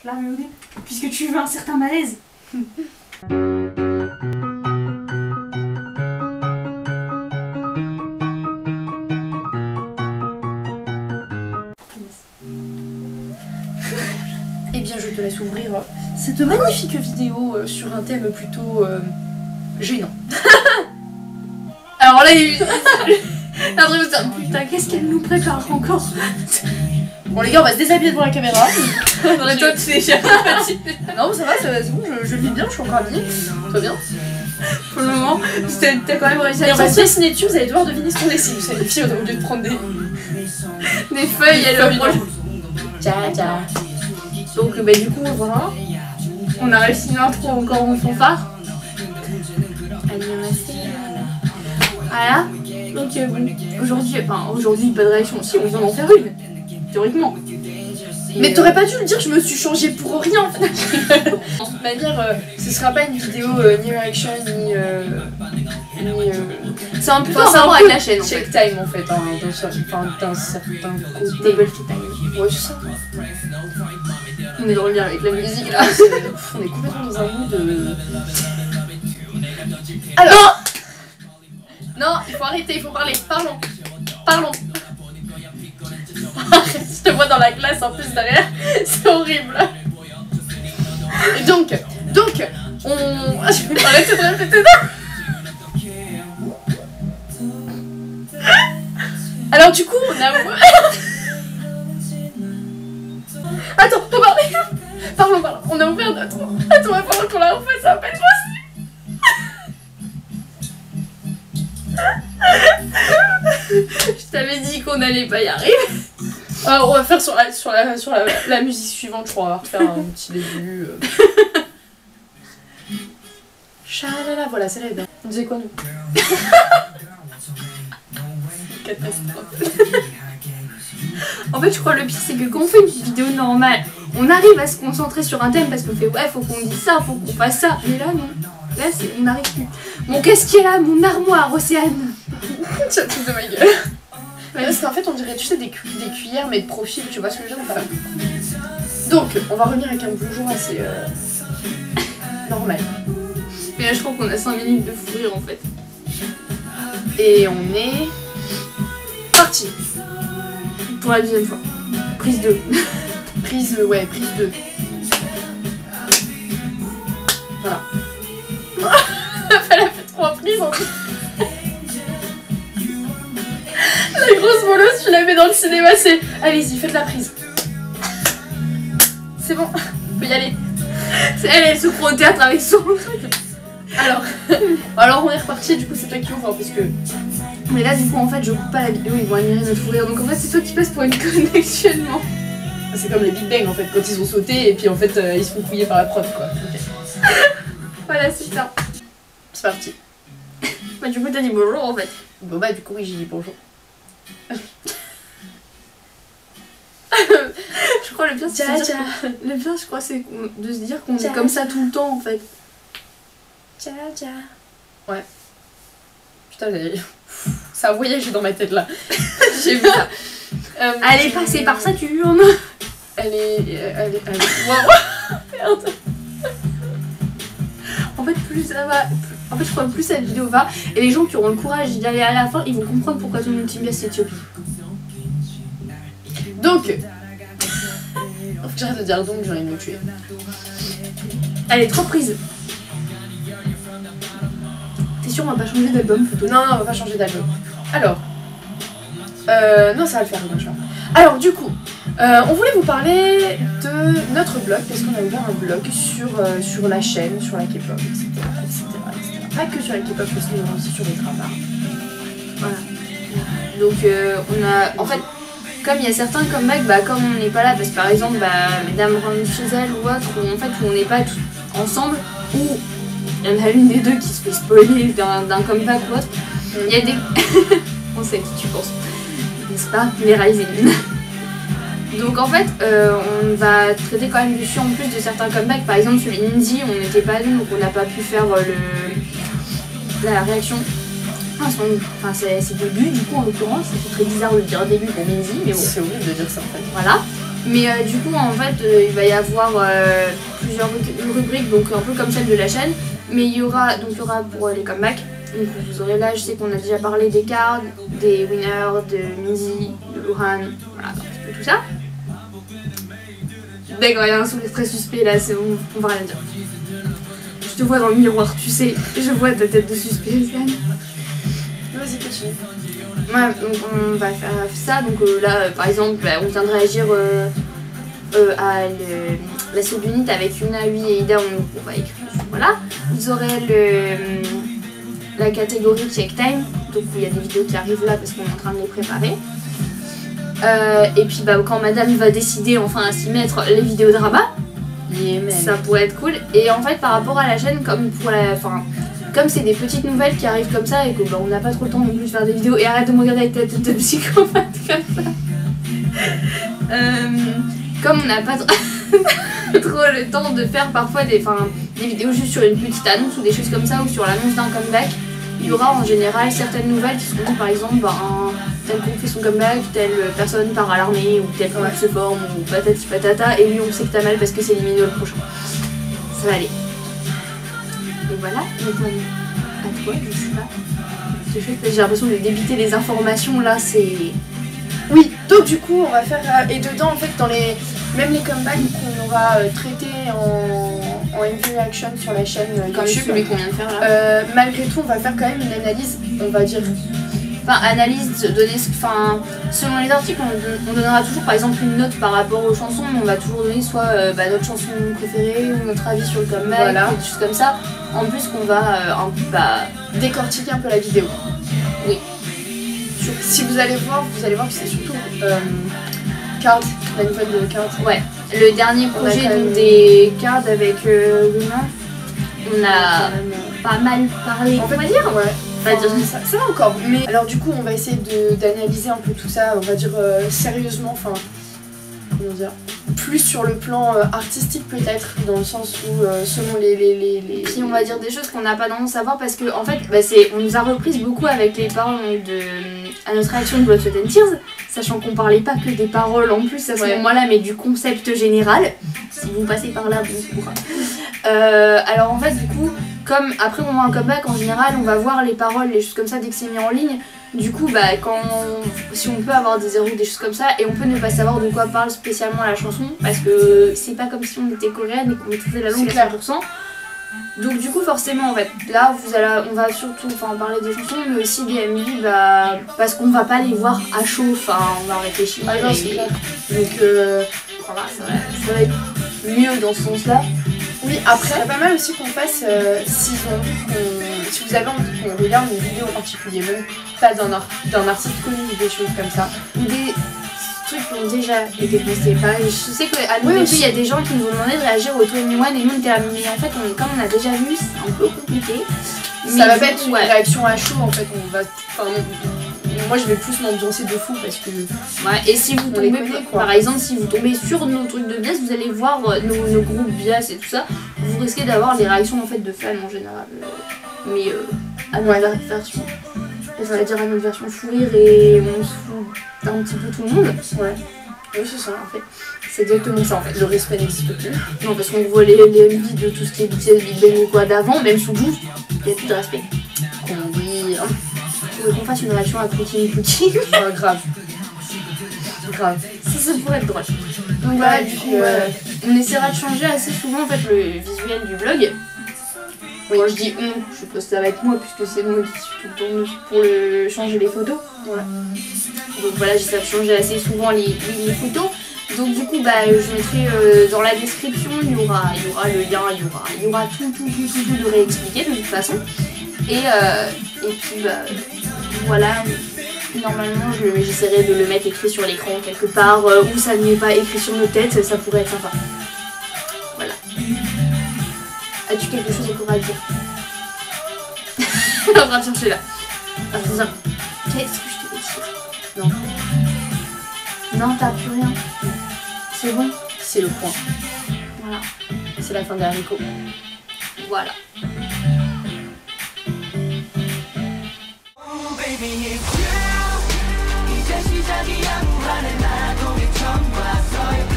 larmes au début, puisque tu veux un certain malaise. Eh bien, je te laisse ouvrir cette magnifique vidéo sur un thème plutôt gênant. Alors là, il y a un truc de ça. Putain, qu'est-ce qu'elle nous prépare encore? Bon, les gars, on va se déshabiller devant la caméra. Dans la tête, c'est cher. Non, ça va, c'est bon, je vis bien, je suis encore habillée. Tout va bien. Pour le moment, t'as quand même réussi à Et on va sortir dessiner dessus, vous allez devoir deviner ce qu'on dessine. Vous savez, les filles, on a oublié de prendre des feuilles, elle a le Tcha. Donc, bah, du coup, voilà. On a réussi une intro encore en fanfare. Voilà. Donc aujourd'hui, pas de réaction. Si, on vient d'en faire une, théoriquement. Mais t'aurais pas dû le dire, je me suis changée pour rien en fait. De toute manière, ce sera pas une vidéo ni reaction ni. C'est un peu Enfin, rapport avec la chaîne en check fait. time en fait, hein, d'un certain côté. Double time. Ouais, c'est ça. On est dans le lien avec la musique là. On est complètement dans un mood. Alors non, il faut arrêter, il faut parler. Parlons. Je te vois dans la classe en plus derrière, c'est horrible. Et donc, on. Je vais arrêter de répéter ça. Alors du coup, on a. Attends, faut parler. Parlons. On a ouvert notre. Attends, on va parler pour la fois, ça va pas être possible. Je t'avais dit qu'on allait pas y arriver. On va faire sur la musique suivante, je crois. On va refaire un petit début. Chalala, voilà, celle-là est bien. On disait quoi nous? Catastrophe. En fait, je crois le pire, c'est que quand on fait une vidéo normale, on arrive à se concentrer sur un thème parce qu'on fait ouais, faut qu'on dise ça, faut qu'on fasse ça. Mais là, non. Là, on n'arrive plus. Bon, qu'est-ce qu'il y a là? Mon armoire, Océane. Tu vas te foutre de ma gueule. Ouais, parce qu'en fait, on dirait, tu sais, des cuillères, mais de profil, tu vois ce que je veux dire ou pas? Donc, on va revenir avec un bonjour assez normal. Mais là, je crois qu'on a 5 minutes de fou rire en fait. Et on est parti. Pour la deuxième fois. Prise 2. Prise 2. Voilà. Elle a fait 3 prises en plus. La grosse bolosse, tu la mets dans le cinéma, c'est allez-y, faites la prise. C'est bon, faut y aller. Elle se croit au théâtre avec son truc. Alors on est reparti, du coup c'est toi qui ouvre parce que. Mais là, du coup, en fait, je coupe pas la vidéo, ils vont admirer notre fou rire. Donc en fait, c'est toi qui passes pour une conne actuellement. C'est comme les Big Bang en fait, quand ils ont sauté et puis en fait ils se font fouiller par la prof quoi. Okay. Voilà, c'est ça. C'est parti. Bah, du coup, t'as dit bonjour en fait. Bon bah, du coup, oui, j'ai dit bonjour. Je crois le pire, c'est le pire, je crois, c'est de se dire qu'on est comme ça tout le temps en fait. Ouais. Putain, ça a voyagé dans ma tête là. J'ai vu ça. Elle est passée par Saturne. Elle est. Wow. Merde. En fait, plus ça va. En fait, je crois que plus cette vidéo va, et les gens qui auront le courage d'y aller à la fin, ils vont comprendre pourquoi ton ultime c'est Éthiopie. Donc. Faut que j'arrête de dire donc, j'ai envie de me tuer. Elle est trop prise. T'es sûr, on va pas changer d'album photo? Non, on va pas changer d'album. Alors. Non, ça va le faire, bien sûr. Alors, du coup, on voulait vous parler de notre blog, parce qu'on a ouvert un blog sur la chaîne, sur la K-pop, etc. Pas que sur la K-pop, parce qu'on est aussi sur les dramas. Voilà. Donc, on a. En fait, comme il y a certains comebacks, bah, comme on n'est pas là, parce que par exemple, bah, Mesdames rentrent chez elles ou autre, où en fait, où on n'est pas tous ensemble, ou il y en a une des deux qui se fait spoiler d'un comeback ou autre, il y a des. On sait qui tu penses. N'est-ce pas? Les Rising. Donc en fait, on va traiter quand même dessus en plus de certains comebacks. Par exemple, sur les Ninja, on n'était pas nous, donc on n'a pas pu faire la réaction. Enfin, c'est début, du coup, en l'occurrence, c'est très bizarre de dire début pour Ninja, mais bon. C'est horrible de dire ça en fait. Voilà. Mais du coup, en fait, il va y avoir plusieurs rubriques, donc un peu comme celle de la chaîne. Mais il y aura pour les comebacks. Donc vous aurez là, je sais qu'on a déjà parlé des cards, des winners, de Minzy, de Lohan, voilà, un petit peu tout ça. D'accord, il y a un sourire très suspect là, c'est bon, on va rien dire. Je te vois dans le miroir, tu sais, je vois ta tête de suspect, Lisanne. Vas-y, continue. Ouais, donc on va faire ça, donc là, par exemple, bah, on vient de réagir à la subunit avec Yuna, Ui et Ida, on va écrire, voilà. Vous aurez la catégorie check time, donc où il y a des vidéos qui arrivent là parce qu'on est en train de les préparer. Et puis bah, quand madame va décider enfin à s'y mettre, les vidéos drama, ça pourrait être cool. Et en fait par rapport à la chaîne, comme c'est des petites nouvelles qui arrivent comme ça et que bah, on n'a pas trop le temps non plus de faire des vidéos, et arrête de me regarder avec ta tête de psychopathe comme ça. Comme on n'a pas trop le temps de faire parfois des vidéos juste sur une petite annonce ou des choses comme ça, ou sur l'annonce d'un comeback, il y aura en général certaines nouvelles qui seront par exemple tel groupe fait son comeback, telle personne part à l'armée, ou tel groupe se forme, ou patati patata, et oui on sait que t'as mal parce que c'est éliminé au prochain. Ça va aller. Et voilà, maintenant à toi, je sais pas. C'est chouette parce que j'ai l'impression de débiter les informations là, c'est... Oui, donc du coup on va faire, et dedans en fait même les comebacks qu'on aura traités en MV Reaction sur la chaîne comme YouTube, celui qu'on vient de faire là. malgré tout on va faire quand même une analyse, on va dire... analyse, selon les articles, on donnera toujours par exemple une note par rapport aux chansons, mais on va toujours donner soit notre chanson préférée ou notre avis sur le comeback, voilà. Des choses comme ça. En plus qu'on va décortiquer un peu la vidéo. Oui. Si vous allez voir que c'est surtout Card, la nouvelle de Card. Ouais, le dernier projet donc, des Cards avec Luna, on a pas mal parlé, on va dire. Ouais. Ça va encore, mais alors du coup on va essayer d'analyser un peu tout ça, on va dire sérieusement, comment dire, plus sur le plan artistique peut-être, dans le sens où selon les... Puis on va dire des choses qu'on n'a pas tendance à voir parce que en fait on nous a reprises beaucoup avec les paroles à notre réaction de Blood, Sweat and Tears, sachant qu'on parlait pas que des paroles en plus à ce moment-là, mais du concept général. Si vous passez par là, bon courage. Alors en fait du coup, comme après on voit un comeback en général, on va voir les paroles, les choses comme ça dès que c'est mis en ligne. Du coup si on peut avoir des erreurs, des choses comme ça, et on peut ne pas savoir de quoi parle spécialement la chanson, parce que c'est pas comme si on était coréenne et qu'on maîtrisait la langue à 100%. Donc du coup forcément en fait, là on va surtout parler des chansons, mais aussi des MV, parce qu'on va pas les voir à chaud, on va réfléchir. Ah non, c'est clair. Donc voilà, ça va être mieux dans ce sens-là. Oui, après, c'est pas mal aussi qu'on fasse, si vous avez envie qu'on regarde une vidéo en particulier, même pas d'un artiste connu ou des choses comme ça, ou des trucs qui ont déjà été postés. Je sais qu'à nous il y a des gens qui nous ont demandé de réagir au 21 et nous on était là, mais en fait comme on a déjà vu, c'est un peu compliqué. Ça va pas être une réaction à chaud en fait, moi je vais plus m'ambiancer de fou parce que... Ouais, et si vous tombez, par exemple, si vous tombez sur nos trucs de bias, vous allez voir nos groupes bias et tout ça, vous risquez d'avoir des réactions en fait de fans en général. Mais à notre version, ça va dire à notre version fou rire et on se fout d'un petit peu tout le monde. Ouais. Oui, c'est ça en fait. C'est exactement ça en fait. Le respect n'existe plus. Non, parce qu'on voit les MV de tout ce qui est BTS, Big Bang ou quoi d'avant, même sous Juice, il n'y a plus de respect. Comment dire, qu'on fasse une réaction à Poutine. Grave. Ça pourrait être drôle. Donc voilà, du coup, on essaiera de changer assez souvent en fait le visuel du vlog. Oui. Quand je dis je suppose que ça va être moi puisque c'est moi qui suis tout le temps pour changer les photos. Voilà. Donc voilà, j'essaie de changer assez souvent les photos. Donc du coup, je mettrai dans la description, il y aura le lien, il y aura tout de réexpliqué de toute façon. Et puis voilà, normalement j'essaierai de le mettre écrit sur l'écran quelque part où ça n'est pas écrit sur nos têtes, ça pourrait être sympa. Voilà. As-tu quelque chose encore à dire? On est en train de chercher là. Qu'est-ce que je te veux dire? Non, t'as plus rien. C'est bon? C'est le point. Voilà. C'est la fin d'Haricot. Voilà. 이제 시작이야 불안해 나도 처음 봤어요